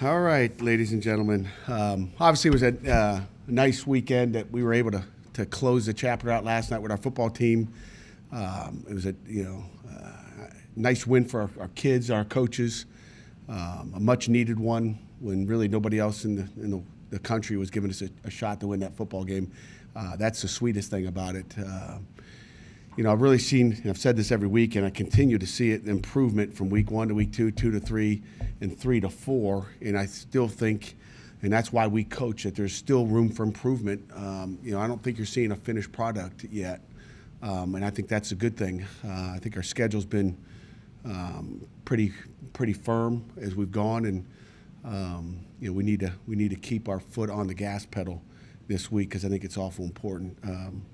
All right, ladies and gentlemen. Obviously, it was a nice weekend that we were able to close the chapter out last night with our football team. It was a nice win for our kids, our coaches, a much needed one when really nobody else in the country was giving us a shot to win that football game. That's the sweetest thing about it. I've really seen, and I've said this every week, and I continue to see it, improvement from week 1 to week 2, 2 to 3, and 3 to 4. And I still think, and that's why we coach, that there's still room for improvement. I don't think you're seeing a finished product yet. And I think that's a good thing. I think our schedule's been pretty firm as we've gone, and we need to keep our foot on the gas pedal this week because I think it's awful important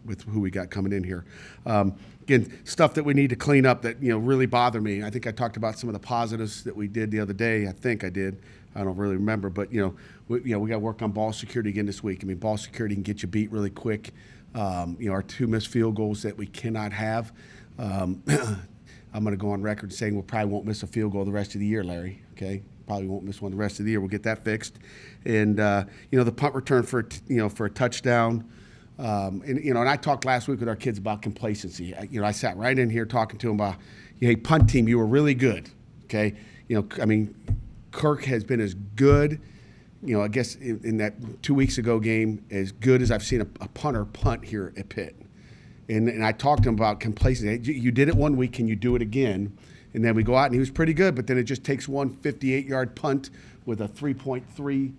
with who we got coming in here. Again, stuff that we need to clean up that really bother me. I think I talked about some of the positives that we did the other day. I think I did. I don't really remember, but we got to work on ball security again this week. I mean, ball security can get you beat really quick. Our 2 missed field goals that we cannot have. I'm going to go on record saying we probably won't miss a field goal the rest of the year, Larry. Okay. Probably won't miss one the rest of the year. We'll get that fixed. And, the punt return for a touchdown. And I talked last week with our kids about complacency. I sat right in here talking to them about, hey, punt team, you were really good. Okay. Kirk has been as good, I guess in that 2 weeks ago game, as good as I've seen a punter punt here at Pitt. And I talked to him about complacency. You did it one week, can you do it again? And then we go out, and he was pretty good, but then it just takes one 58-yard punt with a 3.3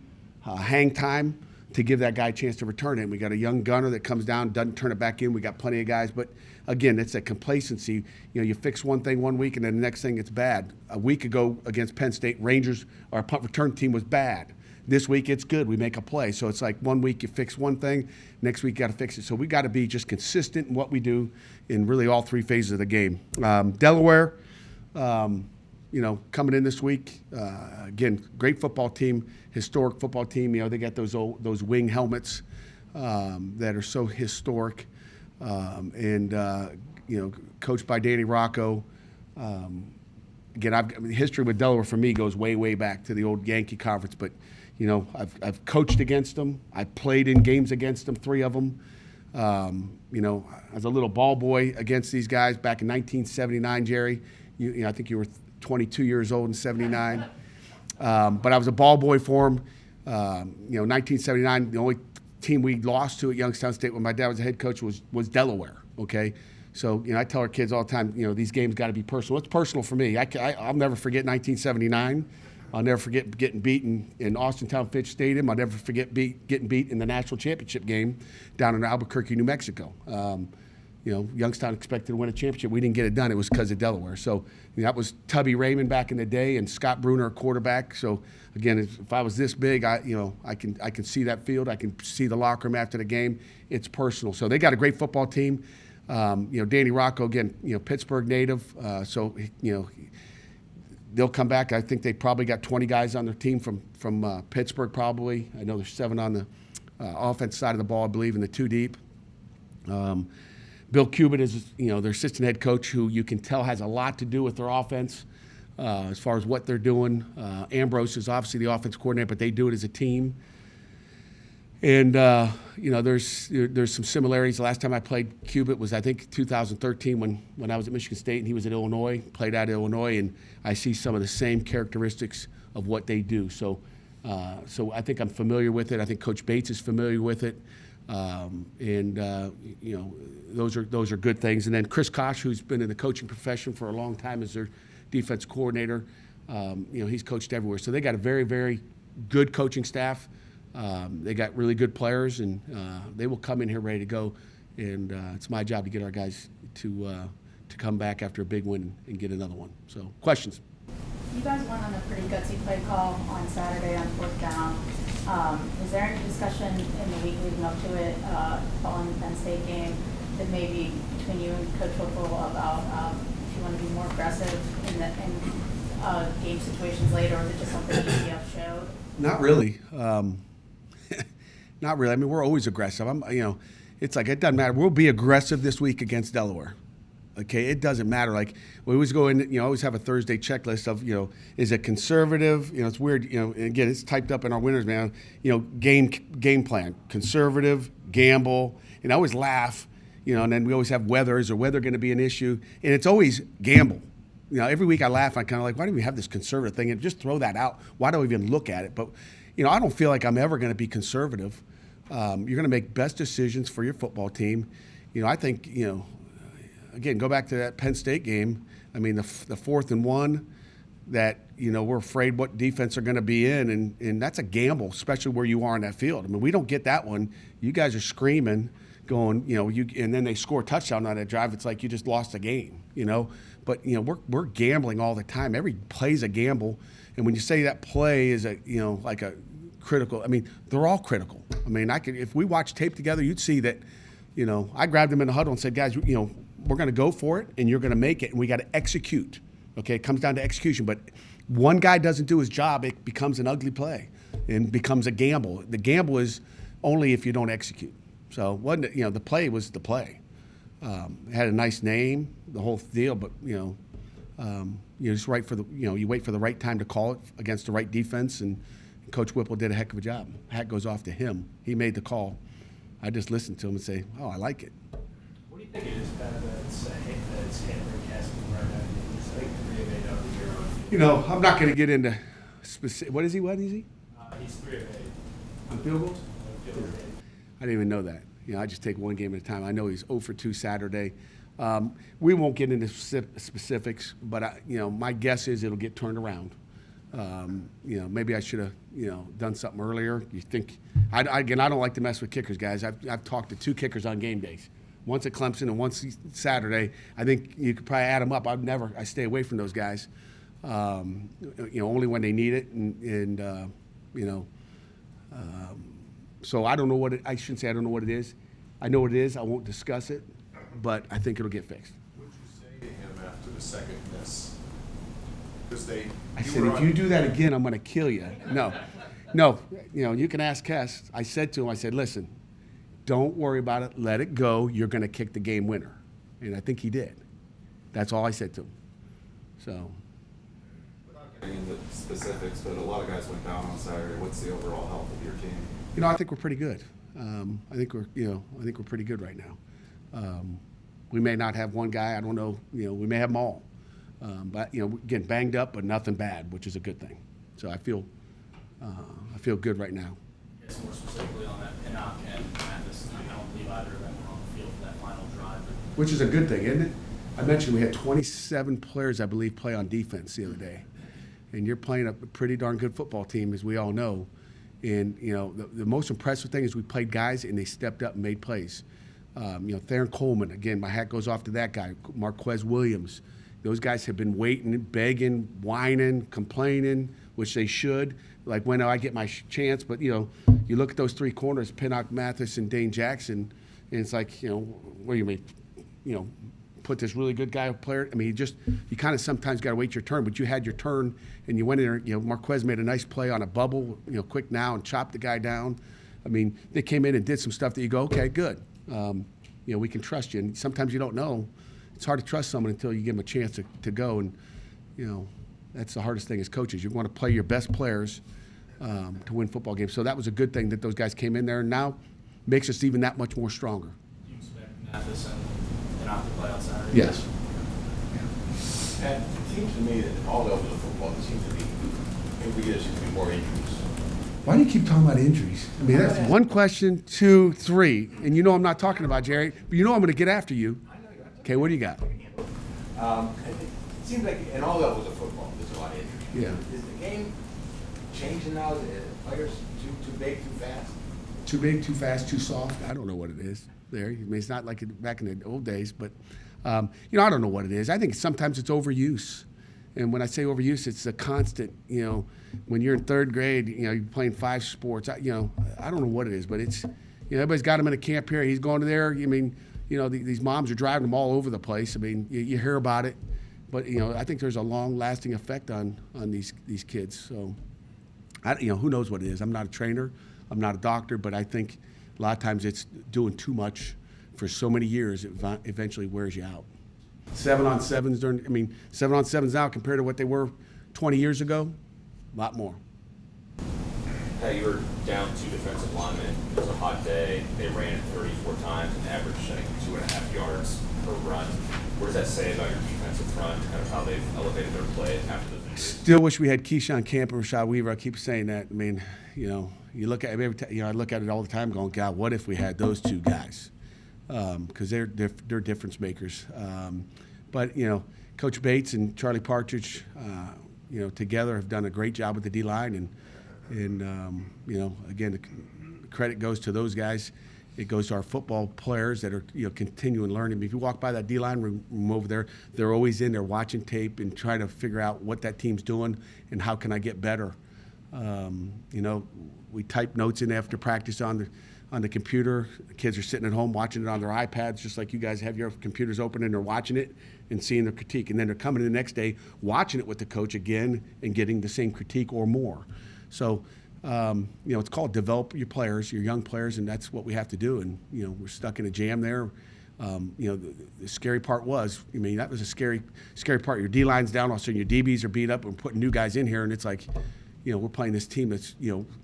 hang time to give that guy a chance to return it. And we got a young gunner that comes down, doesn't turn it back in. We got plenty of guys. But, again, it's a complacency. You fix one thing one week, and then the next thing it's bad. A week ago against Penn State, Rangers, our punt return team was bad. This week it's good. We make a play. So it's like one week you fix one thing, next week you got to fix it. So we got to be just consistent in what we do in really all 3 phases of the game. Delaware, coming in this week, again, great football team, historic football team. They got those wing helmets that are so historic, and coached by Danny Rocco. Again, history with Delaware for me goes way, way back to the old Yankee Conference. But I've coached against them. I played in games against them, 3 of them. As a little ball boy against these guys back in 1979, Jerry. I think you were 22 years old in 79. But I was a ball boy for him. 1979, the only team we lost to at Youngstown State when my dad was the head coach was Delaware, okay? So, I tell our kids all the time, these games got to be personal. It's personal for me. I'll never forget 1979. I'll never forget getting beaten in Austintown Fitch Stadium. I'll never forget getting beat in the national championship game down in Albuquerque, New Mexico. Youngstown expected to win a championship. We didn't get it done. It was because of Delaware. So that was Tubby Raymond back in the day and Scott Bruner, quarterback. So again, if I was this big, I can see that field. I can see the locker room after the game. It's personal. So they got a great football team. Danny Rocco, again, Pittsburgh native. So they'll come back. I think they probably got 20 guys on their team from Pittsburgh probably. I know there's 7 on the offense side of the ball, I believe, in the 2 deep. Bill Cuban is, their assistant head coach, who you can tell has a lot to do with their offense as far as what they're doing. Ambrose is obviously the offense coordinator, but they do it as a team. And there's some similarities. The last time I played Cuban was, I think, 2013 when I was at Michigan State and he was at Illinois. Played out of Illinois, and I see some of the same characteristics of what they do. So I think I'm familiar with it. I think Coach Bates is familiar with it. Those are good things. And then Chris Koch, who's been in the coaching profession for a long time as their defense coordinator, he's coached everywhere. So they got a very, very good coaching staff. They got really good players, and they will come in here ready to go. And it's my job to get our guys to come back after a big win and get another one. So, questions? You guys went on a pretty gutsy play call on Saturday on 4th down. Was there any discussion in the week leading up to it, following the Penn State game, that maybe between you and Coach Whipple about if you want to be more aggressive in game situations later, or is it just something ECF showed? Not really. Not really. I mean, we're always aggressive. It's like it doesn't matter. We'll be aggressive this week against Delaware. Okay, it doesn't matter. Like we always go in, always have a Thursday checklist of, is it conservative? It's weird. And again, it's typed up in our winners, man. Game plan, conservative, gamble, and I always laugh. And then we always have weather. Is the weather going to be an issue? And it's always gamble. Every week I laugh. I kind of like, why do we have this conservative thing? And just throw that out. Why do I even look at it? But, I don't feel like I'm ever going to be conservative. You're going to make best decisions for your football team. I think, again, go back to that Penn State game. I mean, the 4th and 1 that, we're afraid what defense are going to be in. And that's a gamble, especially where you are on that field. I mean, we don't get that one. You guys are screaming, going, and then they score a touchdown on that drive. It's like you just lost a game, But, we're gambling all the time. Every play's a gamble. And when you say that play is like a critical, I mean, they're all critical. I mean, if we watch tape together, you'd see that, I grabbed them in the huddle and said, guys, we're going to go for it and you're going to make it and we got to execute. Okay, it comes down to execution. But one guy doesn't do his job, it becomes an ugly play and becomes a gamble. The gamble is only if you don't execute. So wasn't it, the play was the play. It had a nice name, the whole deal, but just right for the you wait for the right time to call it against the right defense, and Coach Whipple did a heck of a job. Hat goes off to him. He made the call. I just listened to him and say, oh, I like it. What do you think it is better that it's Henry casting right now? He's like 3 of 8 out of the year. I'm not going to get into specific. What is he? He's 3 of 8. On field goals? Field goals. I didn't even know that. I just take one game at a time. I know he's 0 for 2 Saturday. We won't get into specifics, but my guess is it'll get turned around. Maybe I should have, done something earlier. You think? I don't like to mess with kickers, guys. I've talked to 2 kickers on game days, once at Clemson and once Saturday. I think you could probably add them up. I stay away from those guys. Only when they need it, So I don't know I shouldn't say I don't know what it is. I know what it is. I won't discuss it, but I think it'll get fixed. What did you say to him after the second miss? Because I said, if you do that again, I'm going to kill you. No. You can ask Kess. I said to him, listen, don't worry about it. Let it go. You're going to kick the game winner. And I think he did. That's all I said to him. So. Without getting into specifics, but a lot of guys went down on Saturday. What's the overall health of your team? I think we're pretty good. I think we're pretty good right now. We may not have one guy. I don't know. We may have them all. But again, banged up, but nothing bad, which is a good thing. So I feel good right now. I guess more specifically on that Pinnock and Mathis, I don't believe either of them were on the field for that final drive. Which is a good thing, isn't it? I mentioned we had 27 players, I believe, play on defense the other day. And you're playing a pretty darn good football team, as we all know. And, the most impressive thing is we played guys and they stepped up and made plays. Theron Coleman, again, my hat goes off to that guy. Marquez Williams. Those guys have been waiting, begging, whining, complaining, which they should. Like, when do I get my chance? But, you look at those 3 corners, Pinnock, Mathis, and Dane Jackson, and it's like, what do you mean, put this really good guy player? I mean, you kind of sometimes got to wait your turn, but you had your turn, and you went in there. Marquez made a nice play on a bubble, quick now, and chopped the guy down. I mean, they came in and did some stuff that you go, okay, good. We can trust you. And sometimes you don't know. It's hard to trust someone until you give them a chance to go. And, that's the hardest thing as coaches. You want to play your best players to win football games. So that was a good thing that those guys came in there, and now makes us even that much more stronger. Do you expect Mathis and Pinnock to play on Saturday? Yes. And it seems to me that at all levels of football, there seems to be, every year there seems to be more injuries. Why do you keep talking about injuries? I mean, that's one question, 2, 3. And I'm not talking about Jerry, but I'm going to get after you. Okay, what do you got? It seems like in all levels of football, there's a lot of injuries. Yeah. Is the game changing now? Is the players too big, too fast? Too big, too fast, too soft? I don't know what it is there. I mean, it's not like back in the old days, but, I don't know what it is. I think sometimes it's overuse. And when I say overuse, it's a constant, when you're in 3rd grade, you're playing 5 sports. I don't know what it is, but it's, everybody's got him in a camp here. He's going to there. I mean, these moms are driving them all over the place. I mean, you hear about it. But, I think there's a long-lasting effect on these kids. So, who knows what it is. I'm not a trainer. I'm not a doctor. But I think a lot of times it's doing too much for so many years, it eventually wears you out. 7-on-7s during, 7-on-7s now compared to what they were 20 years ago, a lot more. You were down 2 defensive linemen. It was a hot day. They ran it 34 times and averaged, I think, 2.5 yards per run. What does that say about your defensive front, kind of how they've elevated their play after those injuries? Still wish we had Keyshawn Camp and Rashad Weaver. I keep saying that. You look at it I look at it all the time going, God, what if we had those 2 guys? Because they're difference makers. But Coach Bates and Charlie Partridge, together have done a great job with the D-line, and again, the credit goes to those guys. It goes to our football players that are continuing learning. If you walk by that D-line room over there, they're always in there watching tape and trying to figure out what that team's doing and how can I get better. We type notes in after practice on the computer. The kids are sitting at home watching it on their iPads, just like you guys have your computers open and they're watching it and seeing the critique. And then they're coming in the next day, watching it with the coach again and getting the same critique or more. So, it's called develop your players, your young players, and that's what we have to do. And, we're stuck in a jam there. The scary part was, that was a scary part. Your D-line's down, all of a sudden your DBs are beat up. We're putting new guys in here, and it's like, we're playing this team that's,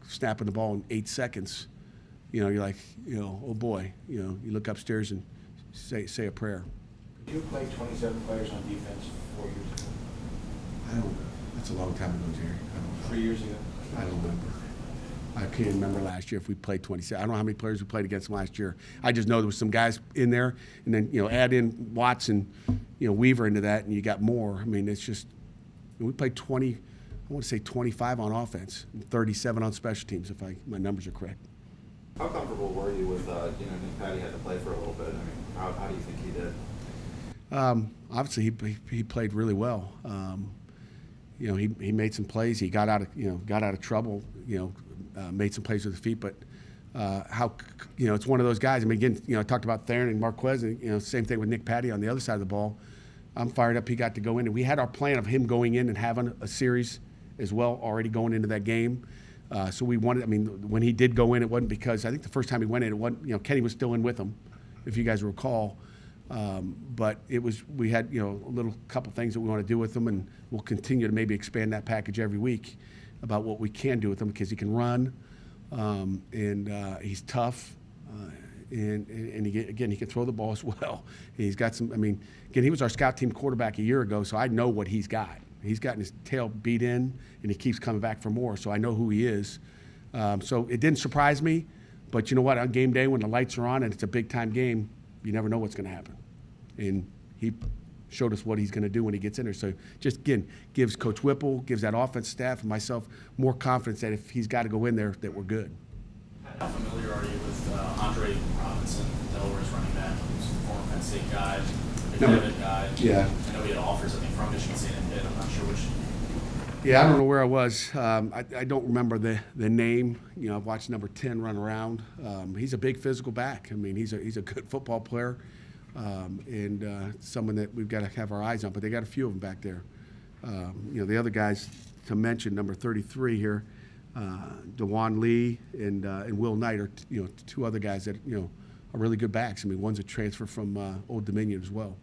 snapping the ball in 8 seconds. You're like, oh boy, you look upstairs and say a prayer. Did you play 27 players on defense 4 years ago? That's a long time ago, Jerry. 3 years ago? I don't remember. I can't remember last year if we played 27. I don't know how many players we played against them last year. I just know there was some guys in there, and then add in Watts and Weaver into that, and you got more. It's just we played 20. I want to say 25 on offense, and 37 on special teams, if my numbers are correct. How comfortable were you with Nick Patty had to play for a little bit? How do you think he did? Obviously, he played really well. He made some plays. He got out of trouble. Made some plays with his feet. But it's one of those guys. Again, I talked about Theron and Marquez. And, same thing with Nick Patty on the other side of the ball. I'm fired up. He got to go in, and we had our plan of him going in and having a series as well already going into that game. So we wanted. When he did go in, it wasn't because I think the first time he went in, it wasn't. Kenny was still in with him, if you guys recall. But we had a little couple things that we want to do with him, and we'll continue to maybe expand that package every week about what we can do with him, because he can run, and he's tough, and he can throw the ball as well. He's got some. Again, he was our scout team quarterback a year ago, so I know what he's got. He's gotten his tail beat in, and he keeps coming back for more. So I know who he is. So it didn't surprise me, but you know what? On game day, when the lights are on and it's a big time game, you never know what's going to happen. And he showed us what he's going to do when he gets in there. So just, again, gives Coach Whipple, gives that offense staff and myself more confidence that if he's got to go in there, that we're good. How familiar are you with Andre Robinson, Delaware's running back, who's a former Penn State guy, a David guy? Yeah. I know he had offers, I think, from Michigan State and Pitt. I'm not sure which. Yeah, I don't know where I was. I don't remember the name. I've watched number 10 run around. He's a big physical back. He's a good football player, and someone that we've got to have our eyes on. But they got a few of them back there. The other guys to mention, number 33 here, DeJuan Lee and Will Knight are 2 other guys that are really good backs. One's a transfer from Old Dominion as well.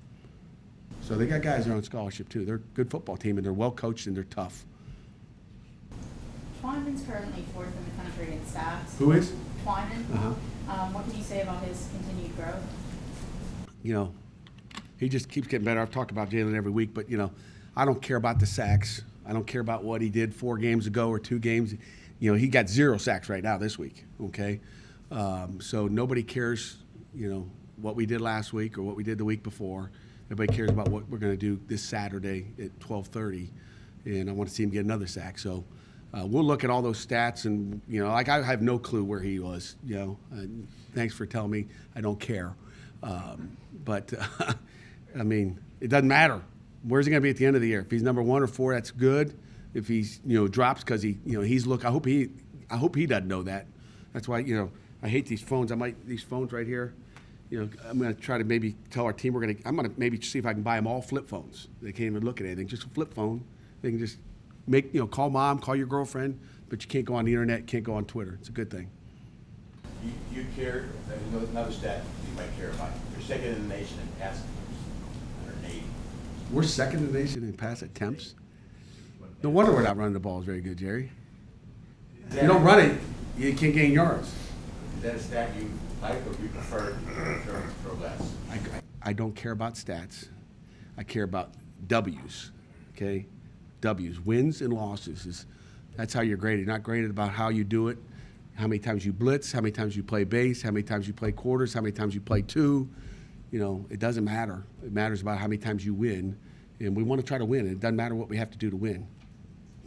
So they got guys that are on scholarship too. They're a good football team, and they're well coached and they're tough. Twyman's currently 4th in the country in sacks. Who is? Twyman. Uh-huh. What can you say about his continued growth? He just keeps getting better. I've talked about Jalen every week, but I don't care about the sacks. I don't care about what he did 4 games ago or 2 games. He got 0 sacks right now this week. Okay, so nobody cares. What we did last week or what we did the week before. Everybody cares about what we're going to do this Saturday at 12:30, and I want to see him get another sack. So. We'll look at all those stats, and I have no clue where he was. Thanks for telling me. I don't care, but it doesn't matter. Where's he going to be at the end of the year? If he's number 1 or 4, that's good. If he's drops because he's look. I hope he doesn't know that. That's why I hate these phones. These phones right here. I'm going to try to maybe tell our team I'm going to maybe see if I can buy them all flip phones. They can't even look at anything. Just a flip phone. They can just. Call mom, call your girlfriend, but you can't go on the internet, can't go on Twitter. It's a good thing. You care, another stat you might care about. You're second in the nation in passing, 180. We're second in the nation in pass attempts. No wonder we're not running the ball very good, Jerry. You don't run it, you can't gain yards. Is that a stat you like or you prefer or less? I don't care about stats. I care about W's, okay? W's, wins and losses. That's how you're graded. You're not graded about how you do it, how many times you blitz, how many times you play base, how many times you play quarters, how many times you play two. You know, it doesn't matter. It matters about how many times you win, and we want to try to win. It doesn't matter what we have to do to win.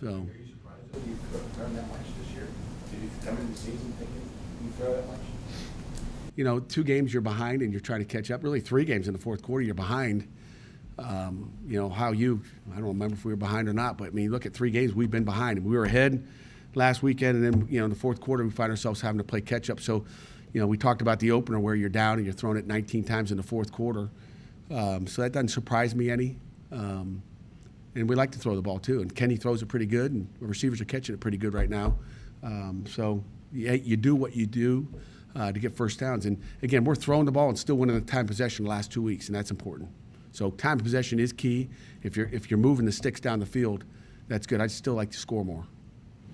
So. Are you surprised that you thrown that much this year? Did you come into the season thinking you throw that much? You know, 2 games you're behind and you're trying to catch up. Really, 3 games in the fourth quarter you're behind. You know, I don't remember if we were behind or not, but I mean, look at 3 games we've been behind. And we were ahead last weekend, and then, you know, in the fourth quarter we find ourselves having to play catch up. So, you know, we talked about the opener where you're down and you're throwing it 19 times in the fourth quarter. So that doesn't surprise me any. And we like to throw the ball too. And Kenny throws it pretty good, and the receivers are catching it pretty good right now. So you do what you do to get first downs. And again, we're throwing the ball and still winning the time possession the last 2 weeks, and that's important. So time possession is key. If you're moving the sticks down the field, that's good. I'd still like to score more.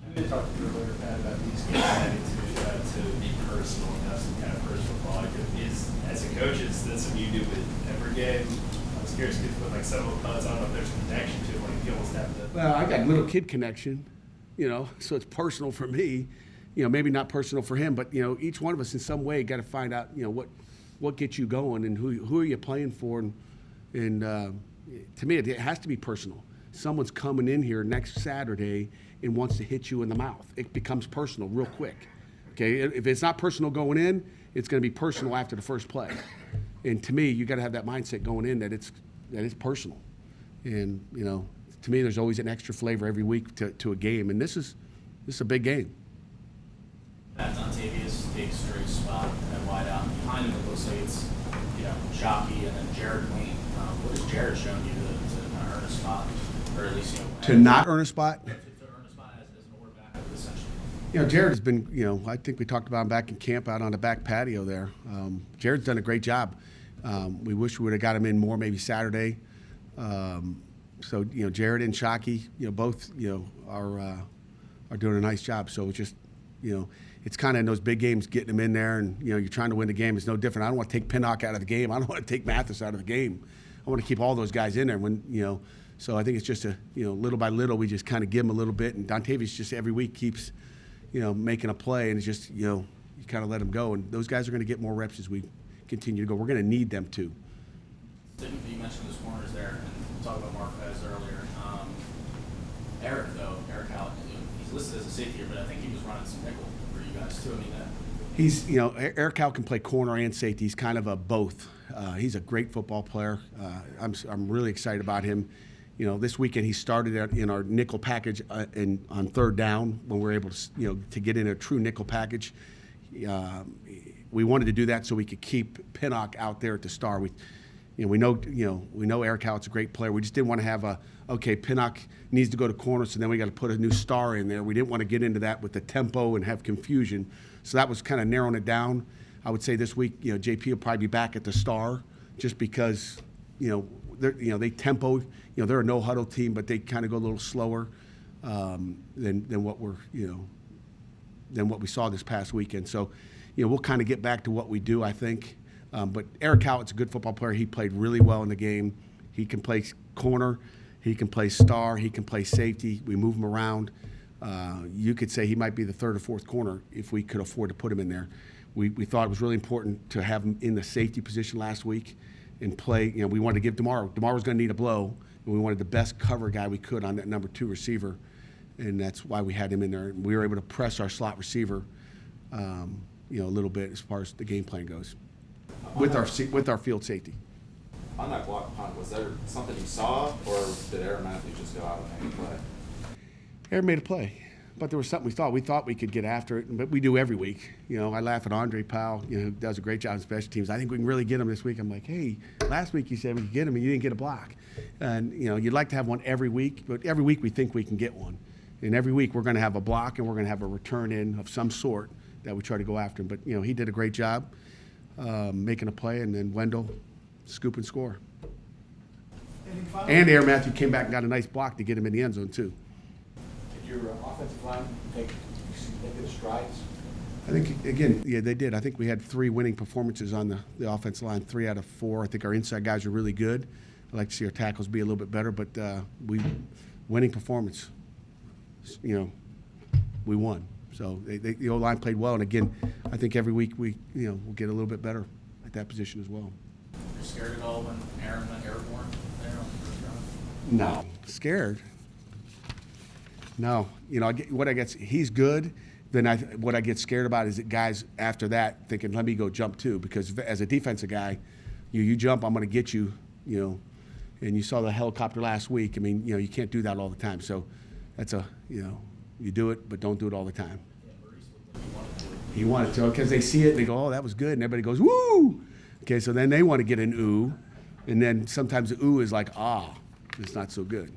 I've been talking to you earlier, Pat, about these games having to be personal and have some kind of personal quality. As a coach, is that something you do with every game? I was curious because with like some opponents, I don't know if there's a connection to it when you almost have to. Well, I got little kid connection, you know, so it's personal for me. You know, maybe not personal for him, but, you know, each one of us in some way got to find out, you know, what gets you going and who are you playing for. And to me, it has to be personal. Someone's coming in here next Saturday and wants to hit you in the mouth. It becomes personal real quick. Okay, if it's not personal going in, it's going to be personal after the first play. And to me, you got to have that mindset going in that it's personal. And, you know, to me, there's always an extra flavor every week to a game, and this is a big game. Matt Dontavius takes straight spot at wide out. Behind him, it looks like it's, you know, Shockey and then Jared Wayne. What has Jared shown you to kind of earn a spot, or at least, you know, To not earn a spot? to earn a spot as an order backup, essentially? You know, Jared has been, you know, I think we talked about him back in camp out on the back patio there. Jared's done a great job. We wish we would have got him in more maybe Saturday. So, you know, Jared and Shockey, you know, both, you know, are doing a nice job. So it's just, you know, it's kind of in those big games getting them in there, and, you know, you're trying to win the game. It's no different. I don't want to take Pinnock out of the game. I don't want to take Mathis out of the game. I want to keep all those guys in there when, you know. So I think it's just little by little, we just kind of give them a little bit. And Dontavius just every week keeps, you know, making a play, and it's just, you know, you kind of let them go. And those guys are going to get more reps as we continue to go. We're going to need them to. You mentioned the corners there, and we talked about Marquez earlier. Eric Howell, he's listed as a safety here, but I think he was running some nickel for you guys too. I mean, He's, you know, Eric Howell can play corner and safety. He's kind of a both. He's a great football player. I'm really excited about him. You know, this weekend he started in our nickel package on third down when we were able to, you know, to get in a true nickel package. We wanted to do that so we could keep Pinnock out there at the star. We know Eric Howell's a great player. We just didn't want to have Pinnock needs to go to corner, so then we got to put a new star in there. We didn't want to get into that with the tempo and have confusion. So that was kind of narrowing it down. I would say this week, you know, JP will probably be back at the star just because, they tempo, you know, they're a no huddle team, but they kind of go a little slower than what we saw this past weekend. So, you know, we'll kind of get back to what we do, I think. But Eric Howlett's a good football player. He played really well in the game. He can play corner. He can play star. He can play safety. We move him around. You could say he might be the third or fourth corner if we could afford to put him in there. We thought it was really important to have him in the safety position last week and play. You know, we wanted to give DeMar was going to need a blow, and we wanted the best cover guy we could on that number 2 receiver, and that's why we had him in there. We were able to press our slot receiver, a little bit as far as the game plan goes, with our field safety. On that block punt, was there something you saw, or did Aaron Matthews just go out and make a play? Aaron made a play, but there was something we thought. We thought we could get after it, but we do every week. You know, I laugh at Andre Powell, you know, who does a great job in special teams. I think we can really get him this week. I'm like, hey, last week you said we could get him, and you didn't get a block. And, you know, you'd like to have one every week, but every week we think we can get one. And every week we're going to have a block, and we're going to have a return in of some sort that we try to go after him. But, you know, he did a great job making a play, and then Wendell scoop and score. And Aaron Matthew came back and got a nice block to get him in the end zone too. Did your offensive line take significant strides? I think, again, yeah, they did. I think we had 3 winning performances on the offensive line, 3 out of 4. I think our inside guys are really good. I'd like to see our tackles be a little bit better, but winning performance, you know, we won. So the O-line played well, and again, I think every week we'll get a little bit better at that position as well. You're scared at all when Aaron went airborne there on the first round? No. Scared? No. You know, he's good. Then what I get scared about is that guys after that thinking, let me go jump too, because as a defensive guy, you jump, I'm going to get you, you know. And you saw the helicopter last week. I mean, you know, you can't do that all the time. So that's you do it, but don't do it all the time. He wanted to, because they see it and they go, oh, that was good. And everybody goes, woo! Okay, so then they want to get an ooh. And then sometimes the ooh is like, it's not so good.